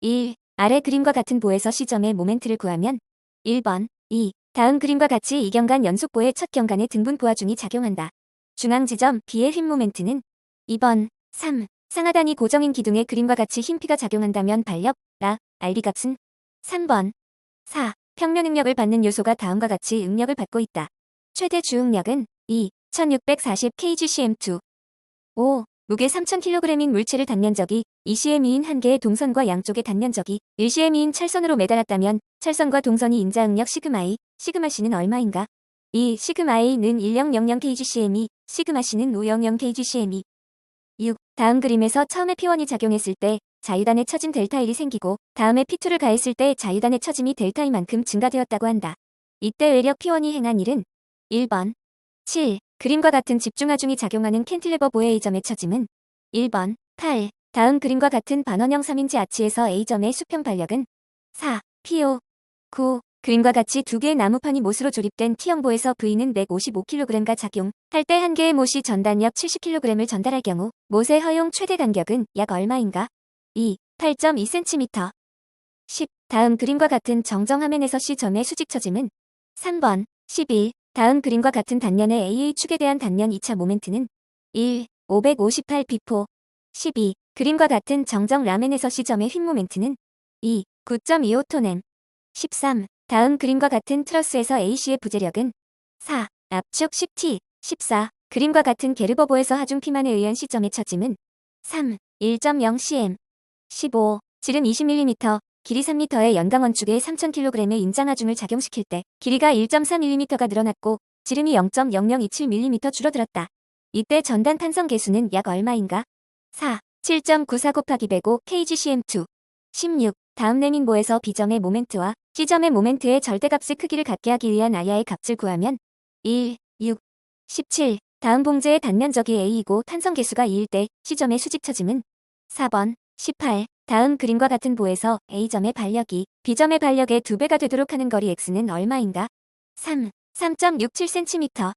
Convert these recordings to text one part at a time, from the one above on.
1. 아래 그림과 같은 보에서 시점의 모멘트를 구하면 1번, 2. 다음 그림과 같이 이경간 연속보의 첫 경간의 등분 보아중이 작용한다. 중앙 지점 B의 힘 모멘트는 2번, 3. 상하단이 고정인 기둥의 그림과 같이 힘 P가 작용한다면 발력, 라, RB 값은 3번, 4. 평면 응력을 받는 요소가 다음과 같이 응력을 받고 있다. 최대 주응력은 2. 1640kgcm2. 5. 무게 3000kg인 물체를 단면적이 2cm인 한 개의 동선과 양쪽의 단면적이 1cm인 철선으로 매달았다면 철선과 동선이 인자응력 시그마이, 시그마 C는 얼마인가? 2. 시그마 A는 1000kgcm이, 시그마 C는 500kgcm이. 6. 다음 그림에서 처음에 P1이 작용했을 때 자유단에 처짐 델타 1이 생기고 다음에 P2를 가했을 때 자유단의 처짐이 델타 2만큼 증가되었다고 한다. 이때 외력 P1이 행한 일은 1번, 7. 그림과 같은 집중하중이 작용하는 캔틸레버 보의 A점의 처짐은 1번, 8. 다음 그림과 같은 반원형 3인지 아치에서 A점의 수평 발력은 4. P5, 9. 그림과 같이 두 개의 나무판이 못으로 조립된 T형보에서 V는 155kg과 작용할 때 한 개의 못이 전단력 70kg을 전달할 경우 못의 허용 최대 간격은 약 얼마인가? 2. 8.2cm. 10. 다음 그림과 같은 정정화면에서 C점의 수직 처짐은 3번, 11. 다음 그림과 같은 단면의 AA 축에 대한 단면 2차 모멘트는 1. 558 비포. 12. 그림과 같은 정정 라멘에서 C점의 휜 모멘트는 2. 9.25톤m. 13. 다음 그림과 같은 트러스에서 AC의 부재력은 4. 압축 10T. 14. 그림과 같은 게르버보에서 하중 P만에 의한 C점의 처짐은 3. 1.0cm. 15. 지름 20mm, 길이 3m의 연강원축에 3000kg의 인장하중을 작용시킬 때 길이가 1.3mm가 늘어났고 지름이 0.0027mm 줄어들었다. 이때 전단 탄성 계수는 약 얼마인가? 4. 7.94 곱하기 105 kgcm2. 16. 다음 레민보에서 B점의 모멘트와 C점의 모멘트의 절대값의 크기를 갖게 하기 위한 아야의 값을 구하면 1, 6, 17. 다음 봉제의 단면적이 A이고 탄성 계수가 2일 때 C점의 수직 처짐은 4번, 18. 다음 그림과 같은 보에서 A점의 발력이 B점의 발력의 2배가 되도록 하는 거리 X는 얼마인가? 3. 3.67cm.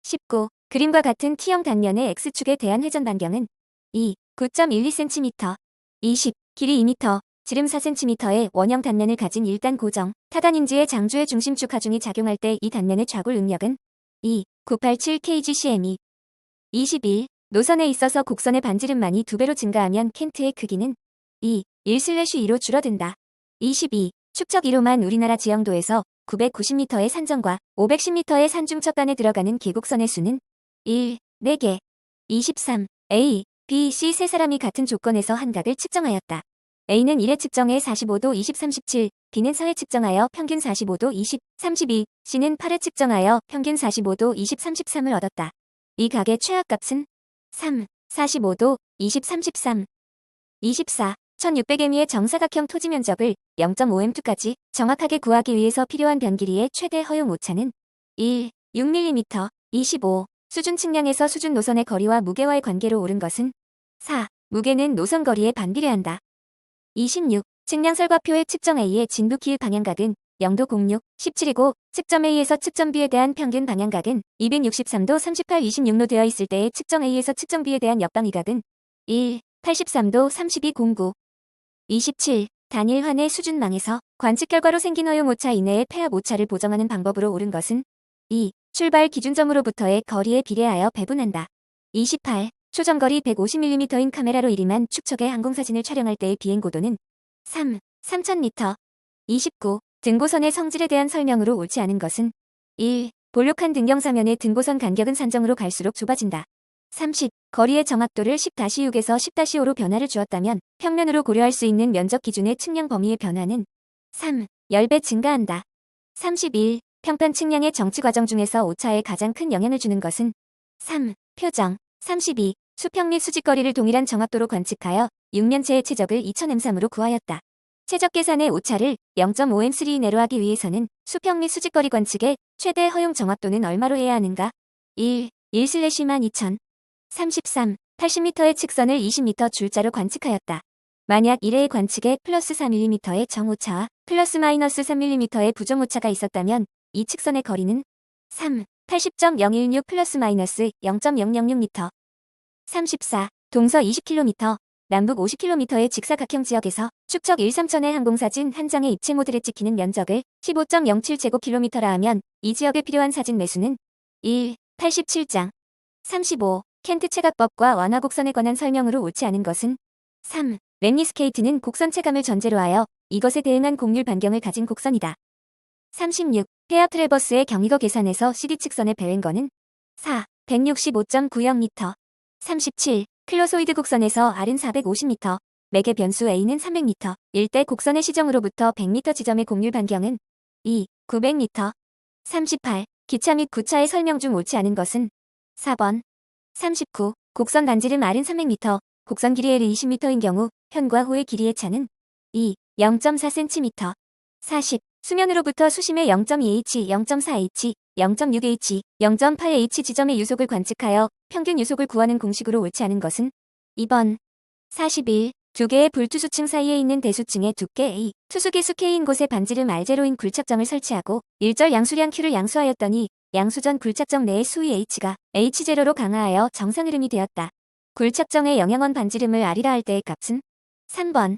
19. 그림과 같은 T형 단면의 X축에 대한 회전 반경은 2. 9.12cm. 20. 길이 2m, 지름 4cm의 원형 단면을 가진 1단 고정 타단인지의 장주의 중심축 하중이 작용할 때 이 단면의 좌굴 응력은 2. 987kgcm. 21. 노선에 있어서 곡선의 반지름만이 2배로 증가하면 켄트의 크기는 2. 1/2로 줄어든다. 22. 축척 1호만 우리나라 지형도에서 990m의 산정과 510m의 산중첩간에 들어가는 계곡선의 수는 1. 4개. 23. A, B, C 세 사람이 같은 조건에서 한각을 측정하였다. A는 1회 측정해 45도 20, 37, B는 4회 측정하여 평균 45도 20, 32, C는 8회 측정하여 평균 45도 20, 33을 얻었다. 이 각의 최하값은 3, 45도 20, 33, 24, 1600m의 정사각형 토지 면적을 0.5m2까지 정확하게 구하기 위해서 필요한 변 길이의 최대 허용 오차는 1, 6mm, 25. 수준 측량에서 수준 노선의 거리와 무게와의 관계로 옳은 것은 4. 무게는 노선 거리에 반비례한다. 26. 측량설과표의 측정 A의 진부 길 방향각은 0도 06, 17이고 측점 A에서 측점 B에 대한 평균 방향각은 263도 38, 26로 되어 있을 때의 측정 A에서 측정 B에 대한 옆방위각은 1, 83도 32, 09. 27. 단일 환의 수준망에서 관측 결과로 생긴 허용 오차 이내의 폐압 오차를 보정하는 방법으로 옳은 것은 2. 출발 기준점으로부터의 거리에 비례하여 배분한다. 28. 초점거리 150mm인 카메라로 1위만 축척의 항공사진을 촬영할 때의 비행고도는 3. 3000m. 29. 등고선의 성질에 대한 설명으로 옳지 않은 것은 1. 볼록한 등경사면의 등고선 간격은 산정으로 갈수록 좁아진다. 30. 거리의 정확도를 10-6에서 10-5로 변화를 주었다면 평면으로 고려할 수 있는 면적 기준의 측량 범위의 변화는 3. 10배 증가한다. 31. 평판 측량의 정치 과정 중에서 오차에 가장 큰 영향을 주는 것은 3. 표정. 32. 수평 및 수직거리를 동일한 정확도로 관측하여 6년체의 최적을 2000m3으로 구하였다. 최적 계산의 오차를 0.5m3 이내로 하기 위해서는 수평 및 수직거리 관측의 최대 허용 정확도는 얼마로 해야 하는가? 1. 1/12000. 33. 80m의 측선을 20m 줄자로 관측하였다. 만약 1회의 관측에 플러스 4mm의 정오차와 플러스 마이너스 3mm의 부정오차가 있었다면 이 측선의 거리는 3. 80.016 플러스 마이너스 0.006m. 34. 동서 20km. 남북 50km의 직사각형 지역에서 축척 1-3천의 항공사진 한 장의 입체 모델에 찍히는 면적을 15.07제곱킬로미터라 하면 이 지역에 필요한 사진 매수는 1. 87장 35. 켄트 체각법과 완화 곡선에 관한 설명으로 옳지 않은 것은 3. 랩니스케이트는 곡선 체감을 전제로 하여 이것에 대응한 곡률 반경을 가진 곡선이다. 36. 페어 트래버스의 경위거 계산에서 CD 측선의 배wen거는 4. 165.90m. 37. 클로소이드 곡선에서 R은 450m, 맥의 변수 A는 300m, 일대 곡선의 시정으로부터 100m 지점의 곡률 반경은 2. 900m. 38. 기차 및 구차의 설명 중 옳지 않은 것은 4번. 39. 곡선 반지름 R은 300m, 곡선 길이 L이 20m인 경우 현과 호의 길이의 차는 2. 0.4cm. 40. 수면으로부터 수심의 0.2h, 0.4h, 0.6h, 0.8h 지점의 유속을 관측하여 평균 유속을 구하는 공식으로 옳지 않은 것은 2번. 41. 두 개의 불투수층 사이에 있는 대수층의 두께 A, 투수계수 K인 곳에 반지름 R0인 굴착정을 설치하고 일절 양수량 Q를 양수하였더니 양수전 굴착정 내의 수위 H가 H0로 강화하여 정상 흐름이 되었다. 굴착정의 영향원 반지름을 R이라 할 때의 값은 3번.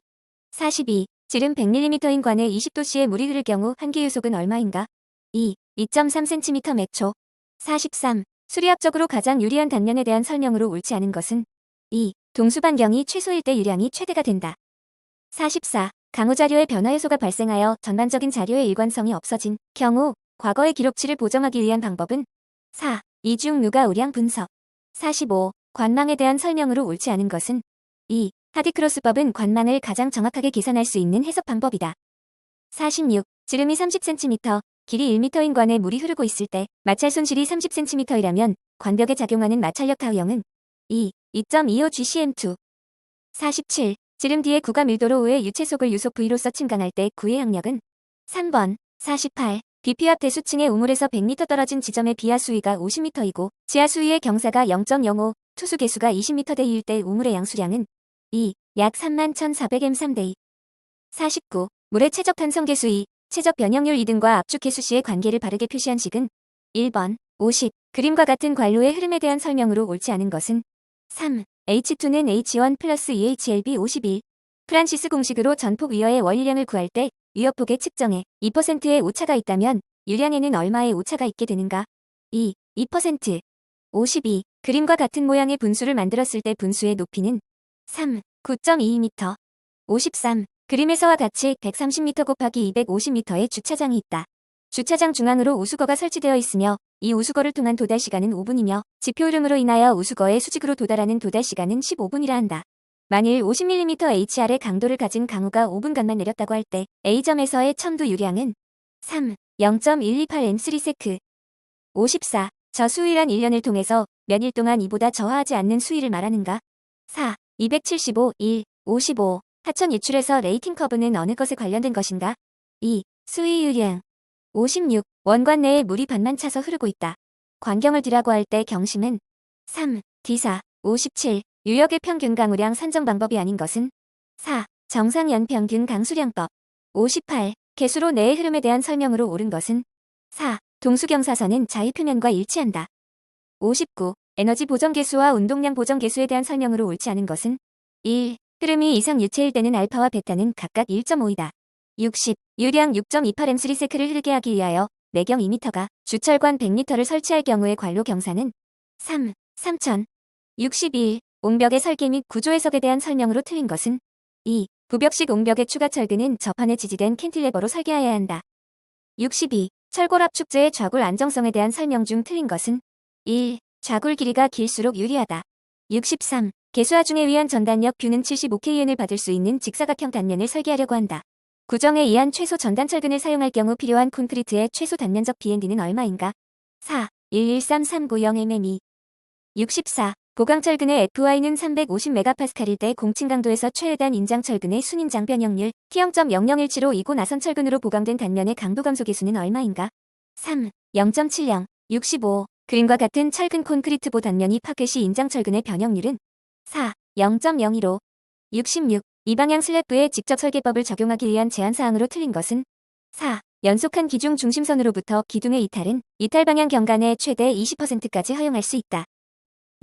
42. 지름 100mm인 관에 20도씨의 물이 흐를 경우 한계 유속은 얼마인가? 2. 2.3cm 매초. 43. 수리학적으로 가장 유리한 단면에 대한 설명으로 옳지 않은 것은 2. 동수 반경이 최소일 때 유량이 최대가 된다. 44. 강우 자료의 변화 요소가 발생하여 전반적인 자료의 일관성이 없어진 경우 과거의 기록치를 보정하기 위한 방법은 4. 이중 누가 우량 분석. 45. 관망에 대한 설명으로 옳지 않은 것은 2. 하디크로스법은 관망을 가장 정확하게 계산할 수 있는 해석 방법이다. 46. 지름이 30cm, 길이 1m인 관에 물이 흐르고 있을 때 마찰 손실이 30cm이라면 관벽에 작용하는 마찰력 타우형은 2. 2.25 GCM2. 47. 지름 D의 구가 밀도로 O의 유체속을 유속 V로서 침강할 때 구의 항력은 3번. 48. BP 앞 대수층의 우물에서 100m 떨어진 지점의 비하 수위가 50m이고 지하 수위의 경사가 0.05, 투수 계수가 20m 대일 때 우물의 양수량은 2. 약 31,400m/s. 49. 물의 최적 탄성계 수위, 최적 변형률 2등과 압축 계수 시의 관계를 바르게 표시한 식은 1번. 50. 그림과 같은 관로의 흐름에 대한 설명으로 옳지 않은 것은 3. H2는 H1 플러스 EHLB 51. 프란시스 공식으로 전폭 위어의 원유량을 구할 때 위어폭의 측정에 2%의 오차가 있다면 유량에는 얼마의 오차가 있게 되는가? 2. 2%. 52. 그림과 같은 모양의 분수를 만들었을 때 분수의 높이는 3. 9.22m. 53. 그림에서와 같이 130m 곱하기 250m의 주차장이 있다. 주차장 중앙으로 우수거가 설치되어 있으며 이 우수거를 통한 도달 시간은 5분이며 지표 흐름으로 인하여 우수거의 수직으로 도달하는 도달 시간은 15분이라 한다. 만일 50mm HR의 강도를 가진 강우가 5분간만 내렸다고 할 때 A점에서의 첨두 유량은 3. 0.128M3s. 54. 저 수위란 1년을 통해서 몇 일 동안 이보다 저하하지 않는 수위를 말하는가? 4. 275. 1. 55. 하천 유출에서 레이팅 커브는 어느 것에 관련된 것인가? 2. 수위 유량. 56. 원관 내에 물이 반만 차서 흐르고 있다. 관경을 D라고 할 때 경심은 3. D4. 57. 유역의 평균 강우량 산정 방법이 아닌 것은 4. 정상 연평균 강수량법. 58. 개수로 내의 흐름에 대한 설명으로 옳은 것은 4. 동수경사선은 자유표면과 일치한다. 59. 에너지 보정 계수와 운동량 보정 계수에 대한 설명으로 옳지 않은 것은 1. 흐름이 이상 유체일 때는 알파와 베타는 각각 1.5이다. 60. 유량 6.28M3s를 흐르게 하기 위하여 내경 2m가 주철관 100m를 설치할 경우의 관로 경사는 3. 3000. 61. 옹벽의 설계 및 구조 해석에 대한 설명으로 틀린 것은 2. 부벽식 옹벽의 추가 철근은 저판에 지지된 캔틸레버로 설계하여야 한다. 62. 철골 압축제의 좌굴 안정성에 대한 설명 중 틀린 것은 1. 좌굴 길이가 길수록 유리하다. 63. 개수하중에 의한 전단력 Q는 75kN을 받을 수 있는 직사각형 단면을 설계하려고 한다. 구정에 의한 최소 전단 철근을 사용할 경우 필요한 콘크리트의 최소 단면적 BND는 얼마인가? 4. 113390mm. 64. 보강철근의 FY는 350MPa일 때 공칭 강도에서 최대한 인장철근의 순인장 변형률 T0.0017로 이고 나선 철근으로 보강된 단면의 강도 감소 계수는 얼마인가? 3. 0.70. 65. 그림과 같은 철근 콘크리트보 단면이 파괴 시 인장철근의 변형률은 4. 0.015. 66. 이 방향 슬랩부의 직접 설계법을 적용하기 위한 제한사항으로 틀린 것은 4. 연속한 기중 중심선으로부터 기둥의 이탈은 이탈 방향 경관의 최대 20%까지 허용할 수 있다.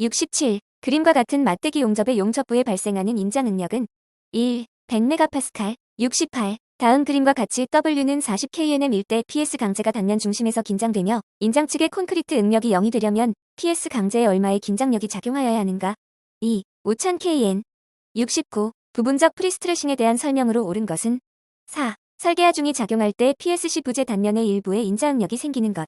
67. 그림과 같은 맞대기 용접의 용접부에 발생하는 인장 응력은 1. 100MPa. 68. 다음 그림과 같이 W는 40kNm일 때 PS 강제가 단면 중심에서 긴장되며 인장 측의 콘크리트 응력이 0이 되려면 PS 강제에 얼마의 긴장력이 작용하여야 하는가? 2. 5000kN. 69. 부분적 프리스트레싱에 대한 설명으로 옳은 것은 4. 설계하중이 작용할 때 PSC 부재 단면의 일부에 인자응력이 생기는 것.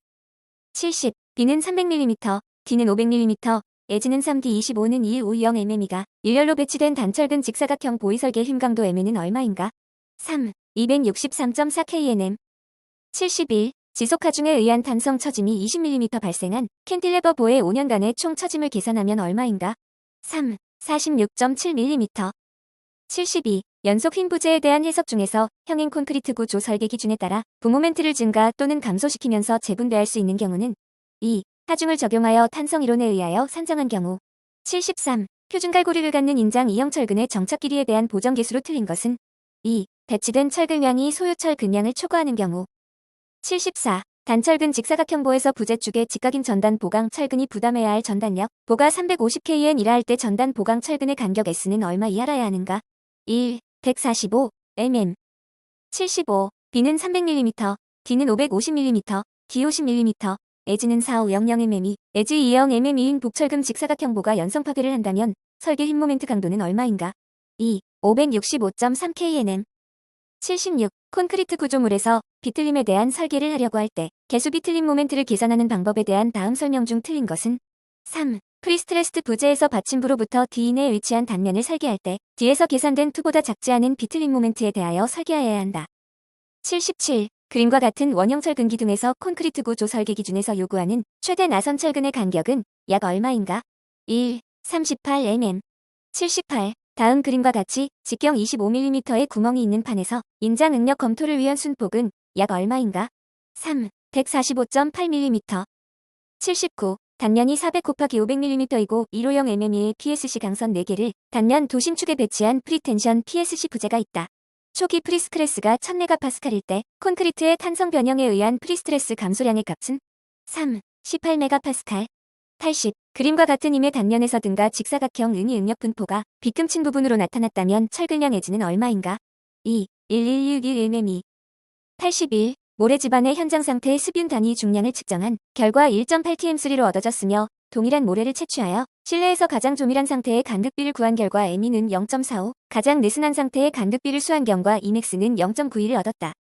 70. B는 300mm, D는 500mm, 에지는 3D 25는 2150mm가 일렬로 배치된 단철근 직사각형 보이 설계 힘 강도 M는 얼마인가? 3. 263.4kNm. 71. 지속하중에 의한 탄성 처짐이 20mm 발생한 캔틸레버 보의 5년간의 총 처짐을 계산하면 얼마인가? 3. 46.7mm. 72. 연속 힘 부재에 대한 해석 중에서 형행 콘크리트 구조 설계 기준에 따라 부모멘트를 증가 또는 감소시키면서 재분배할 수 있는 경우는 2. 하중을 적용하여 탄성 이론에 의하여 산정한 경우. 73. 표준갈고리를 갖는 인장 이형 철근의 정착 길이에 대한 보정 계수로 틀린 것은 2. 배치된 철근량이 소요철 근량을 초과하는 경우. 74. 단철근 직사각형보에서 부재축의 직각인 전단 보강 철근이 부담해야 할 전단력 보가 350kN이라 할 때 전단 보강 철근의 간격 S는 얼마 이하라야 하는가? 1. 145mm. 75. B는 300mm, D는 550mm, D 50mm, 에지는 4500mm, 에지 20mm인 복철근 직사각형보가 연성 파괴를 한다면 설계 힘 모멘트 강도는 얼마인가? 2. 565.3kNm. 76. 콘크리트 구조물에서 비틀림에 대한 설계를 하려고 할 때 개수 비틀림 모멘트를 계산하는 방법에 대한 다음 설명 중 틀린 것은 3. 프리스트레스드 부재에서 받침부로부터 D 내에 위치한 단면을 설계할 때 D에서 계산된 2보다 작지 않은 비틀림 모멘트에 대하여 설계하여야 한다. 77. 그림과 같은 원형 철근 기둥에서 콘크리트 구조 설계 기준에서 요구하는 최대 나선 철근의 간격은 약 얼마인가? 1. 38mm. 78. 다음 그림과 같이 직경 25mm의 구멍이 있는 판에서 인장 응력 검토를 위한 순폭은 약 얼마인가? 3. 145.8mm. 79. 단면이 400 곱하기 500mm이고 1호형 MME의 PSC 강선 4개를 단면 도심축에 배치한 프리텐션 PSC 부재가 있다. 초기 프리스트레스가 1000MPa일 때 콘크리트의 탄성 변형에 의한 프리스트레스 감소량의 값은 3. 18MPa. 80. 그림과 같은 임의 단면에서 등가 직사각형 은이 응력 분포가 비금친 부분으로 나타났다면 철근량 에지는 얼마인가? 2. 11611mm. 81. 모래 집안의 현장 상태의 습윤 단위 중량을 측정한 결과 1.8tm3로 얻어졌으며 동일한 모래를 채취하여 실내에서 가장 조밀한 상태의 간극비를 구한 결과 M는 0.45, 가장 느슨한 상태의 간극비를 수한 경과 Emx는 0.91을 얻었다.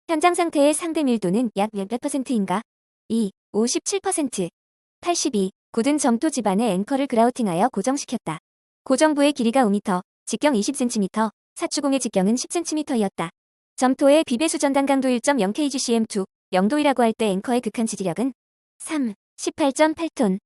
현장 상태의 상대 밀도는 약 몇 %인가? 2. 57%. 82. 굳은 점토 집안의 앵커를 그라우팅하여 고정시켰다. 고정부의 길이가 5m, 직경 20cm, 사추공의 직경은 10cm이었다. 점토의 비배수 전단 강도 1.0kgcm2, 0도이라고 할 때 앵커의 극한 지지력은 3. 18.8톤.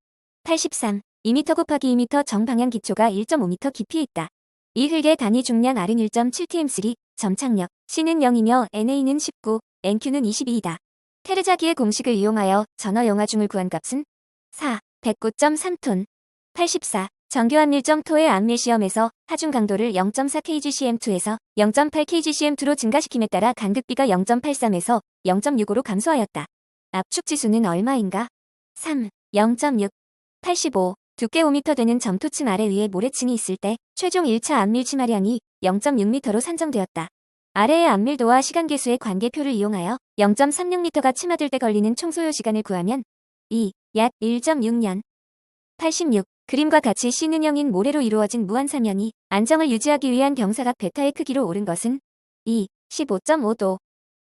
83. 2m 곱하기 2m 정방향 기초가 1.5m 깊이에 있다. 이 흙의 단위 중량 R은 1.7tm3, 점착력 C는 0이며 NA는 19, NQ는 22이다. 테르자기의 공식을 이용하여 전어 영하중을 구한 값은 4. 109.3톤. 84. 정교 안밀점 토의 안밀 시험에서 하중 강도를 0.4kgcm2에서 0.8kgcm2로 증가시킴에 따라 간극비가 0.83에서 0.65로 감소하였다. 압축 지수는 얼마인가? 3. 0.6. 85. 두께 5m 되는 점토층 아래 위에 모래층이 있을 때 최종 1차 안밀 치마량이 0.6m로 산정되었다. 아래의 안밀도와 시간계수의 관계표를 이용하여 0.36m가 치마될 때 걸리는 총 소요 시간을 구하면 2. 약 1.6년. 86. 그림과 같이 C는형인 모래로 이루어진 무한사면이 안정을 유지하기 위한 경사각 베타의 크기로 옳은 것은 2. 15.5도.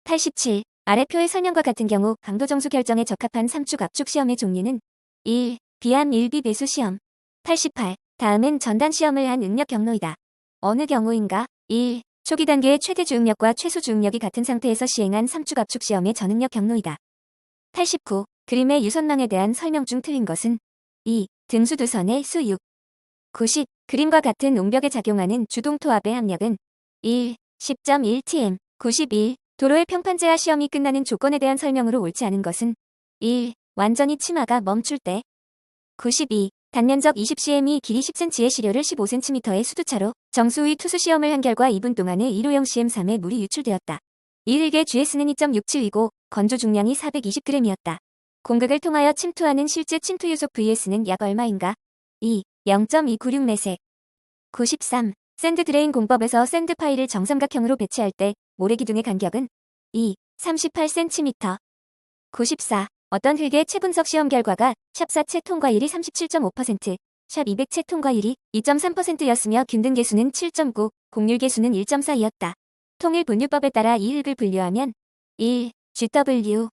87. 아래 표의 설명과 같은 경우 강도 정수 결정에 적합한 삼축 압축 시험의 종류는 1. 비암 1비 배수 시험. 88. 다음은 전단 시험을 한 응력 경로이다. 어느 경우인가? 1. 초기 단계의 최대 주응력과 최소 주응력이 같은 상태에서 시행한 삼축 압축 시험의 전응력 경로이다. 89. 그림의 유선망에 대한 설명 중 틀린 것은 2. 등수 두 선의 수 6. 90. 그림과 같은 옹벽에 작용하는 주동토압의 항력은 1. 10.1tm. 91. 도로의 평판제하 시험이 끝나는 조건에 대한 설명으로 옳지 않은 것은 1. 완전히 치마가 멈출 때. 92. 단면적 20cm이 길이 10cm의 시료를 15cm의 수두차로 정수의 투수 시험을 한 결과 2분 동안에 1호형 CM3의 물이 유출되었다. 이 흙의 GS는 2.67이고 건조 중량이 420g이었다. 공극을 통하여 침투하는 실제 침투 유속 VS는 약 얼마인가? 2. 0.296 매 93. 샌드 드레인 공법에서 샌드 파일을 정삼각형으로 배치할 때 모래기둥의 간격은 2. 38cm. 94. 어떤 흙의 체분석 시험 결과가 샵4채 통과율이 37.5%, 샵200 채 통과율이 2.3%였으며 균등 계수는 7.9, 공률 계수는 1.4이었다. 통일 분류법에 따라 이 흙을 분류하면 1. GW.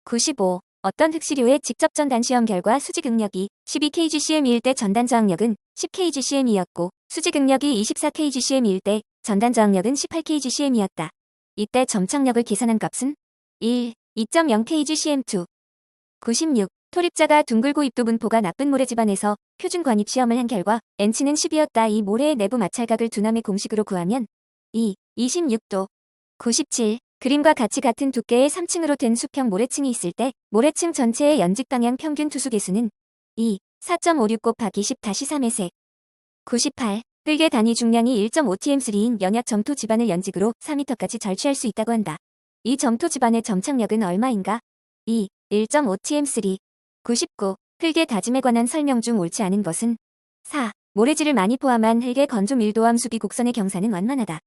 95. 어떤 흙시료의 직접 전단 시험 결과 수지 극력이 12kgcm일 때 전단 저항력은 10kgcm이었고 수지 극력이 24kgcm일 때 전단 저항력은 18kgcm이었다. 이때 점착력을 계산한 값은 1. 2.0kgcm2. 96. 토립자가 둥글고 입도 분포가 나쁜 모래집안에서 표준 관입 시험을 한 결과 N치는 10이었다. 이 모래의 내부 마찰각을 두남의 공식으로 구하면 2. 26도. 97. 그림과 같이 같은 두께의 3층으로 된 수평 모래층이 있을 때 모래층 전체의 연직 방향 평균 투수 계수는 2. 4.56 곱하기 10-3의 98. 흙의 단위 중량이 1.5tm3인 연약 점토 집안을 연직으로 4m까지 절취할 수 있다고 한다. 이 점토 집안의 점착력은 얼마인가? 2. 1.5tm3. 99. 흙의 다짐에 관한 설명 중 옳지 않은 것은 4. 모래질을 많이 포함한 흙의 건조 밀도암 수비 곡선의 경사는 완만하다.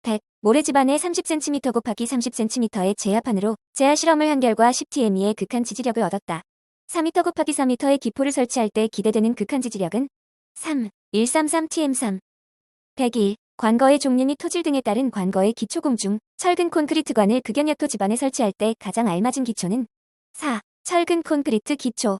100. 모래 집안에 30cm 곱하기 30cm의 제압판으로 제하 실험을 한 결과 10tm의 극한 지지력을 얻었다. 4m 곱하기 4m의 기포를 설치할 때 기대되는 극한 지지력은 3. 133tm3. 101. 관거의 종류 및 토질 등에 따른 관거의 기초공 중 철근 콘크리트관을 극연약토 집안에 설치할 때 가장 알맞은 기초는 4. 철근 콘크리트 기초.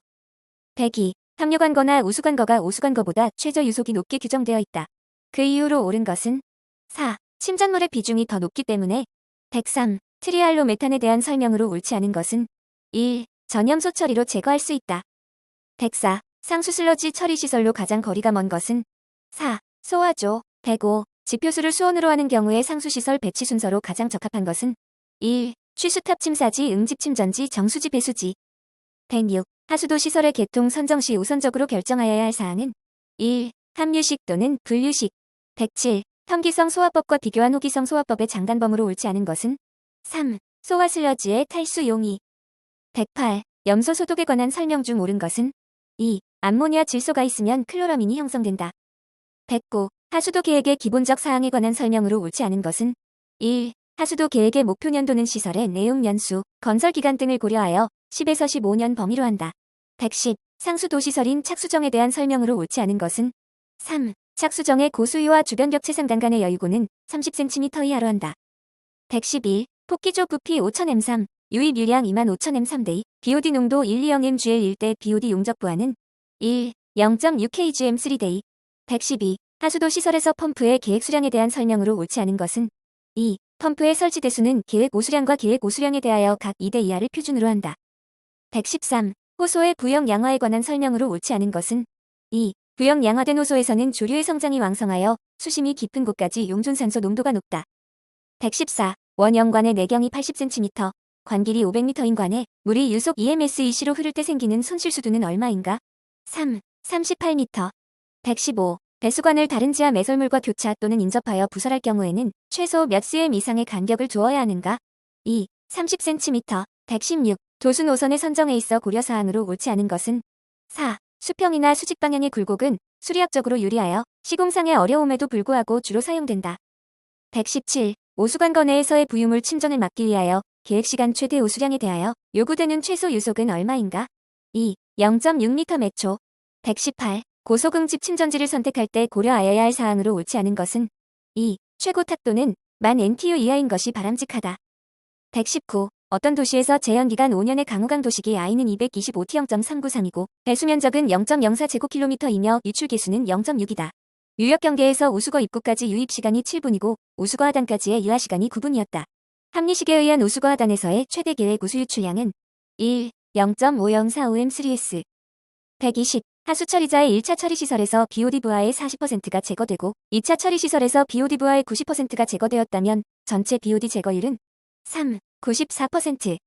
102. 함유관거나 우수관거가 오수관거보다 최저 유속이 높게 규정되어 있다. 그 이후로 옳은 것은 4. 침전물의 비중이 더 높기 때문에 103. 트리알로메탄에 대한 설명으로 옳지 않은 것은 1. 전염소 처리로 제거할 수 있다. 104. 상수 슬러지 처리 시설로 가장 거리가 먼 것은 4. 소화조. 105. 지표수를 수온으로 하는 경우에 상수시설 배치 순서로 가장 적합한 것은 1. 취수탑 침사지 응집 침전지 정수지 배수지. 106. 하수도 시설의 개통 선정 시 우선적으로 결정하여야 할 사항은 1. 함유식 또는 분류식. 107. 현기성 소화법과 비교한 호기성 소화법의 장단범으로 옳지 않은 것은 3. 소화 슬러지의 탈수 용이. 108. 염소 소독에 관한 설명 중 옳은 것은 2. 암모니아 질소가 있으면 클로라민이 형성된다. 109. 하수도 계획의 기본적 사항에 관한 설명으로 옳지 않은 것은 1. 하수도 계획의 목표 년도는 시설의 내용 연수, 건설 기간 등을 고려하여 10에서 15년 범위로 한다. 110. 상수도시설인 착수정에 대한 설명으로 옳지 않은 것은 3. 착수정의 고수위와 주변 벽체 상단 간의 여유고는 30cm 이하로 한다. 111. 폭기조 부피 5000m3, 유입 유량 25000m3대2, BOD 농도 120mgl 1대 BOD 용적 부하는 1. 0.6kgm3대2. 112. 하수도 시설에서 펌프의 계획 수량에 대한 설명으로 옳지 않은 것은 2. 펌프의 설치 대수는 계획 오수량과 계획 오수량에 대하여 각 2대 이하를 표준으로 한다. 113. 호소의 부영 양화에 관한 설명으로 옳지 않은 것은 2. 부영 양화된 호소에서는 조류의 성장이 왕성하여 수심이 깊은 곳까지 용존산소 농도가 높다. 114. 원형관의 내경이 80cm, 관길이 500m인 관에 물이 유속 EMS-EC로 흐를 때 생기는 손실 수두는 얼마인가? 3. 38m. 115. 배수관을 다른 지하 매설물과 교차 또는 인접하여 부설할 경우에는 최소 몇 cm 이상의 간격을 두어야 하는가? 2. 30cm. 116. 도수 노선의 선정에 있어 고려사항으로 옳지 않은 것은 4. 수평이나 수직 방향의 굴곡은 수리학적으로 유리하여 시공상의 어려움에도 불구하고 주로 사용된다. 117. 오수관거 내에서의 부유물 침전을 막기 위하여 계획시간 최대 오수량에 대하여 요구되는 최소 유속은 얼마인가? 2. 0.6m 매초. 118. 고속응집 침전지를 선택할 때 고려하여야 할 사항으로 옳지 않은 것은 2. 최고 탁도는 1000 NTU 이하인 것이 바람직하다. 119. 어떤 도시에서 제연기간 5년의 강우강 도시기 I는 225T 0.393이고 배수면적은 0.04제곱킬로미터이며 유출계수는 0.6이다. 유역경계에서 우수거 입구까지 유입시간이 7분이고 우수거 하단까지의 유하시간이 9분이었다. 합리식에 의한 우수거 하단에서의 최대 계획 우수 유출량은 1. 0.5045M3S. 120. 하수 처리자의 1차 처리시설에서 BOD 부하의 40%가 제거되고 2차 처리시설에서 BOD 부하의 90%가 제거되었다면 전체 BOD 제거율은 3. 94%.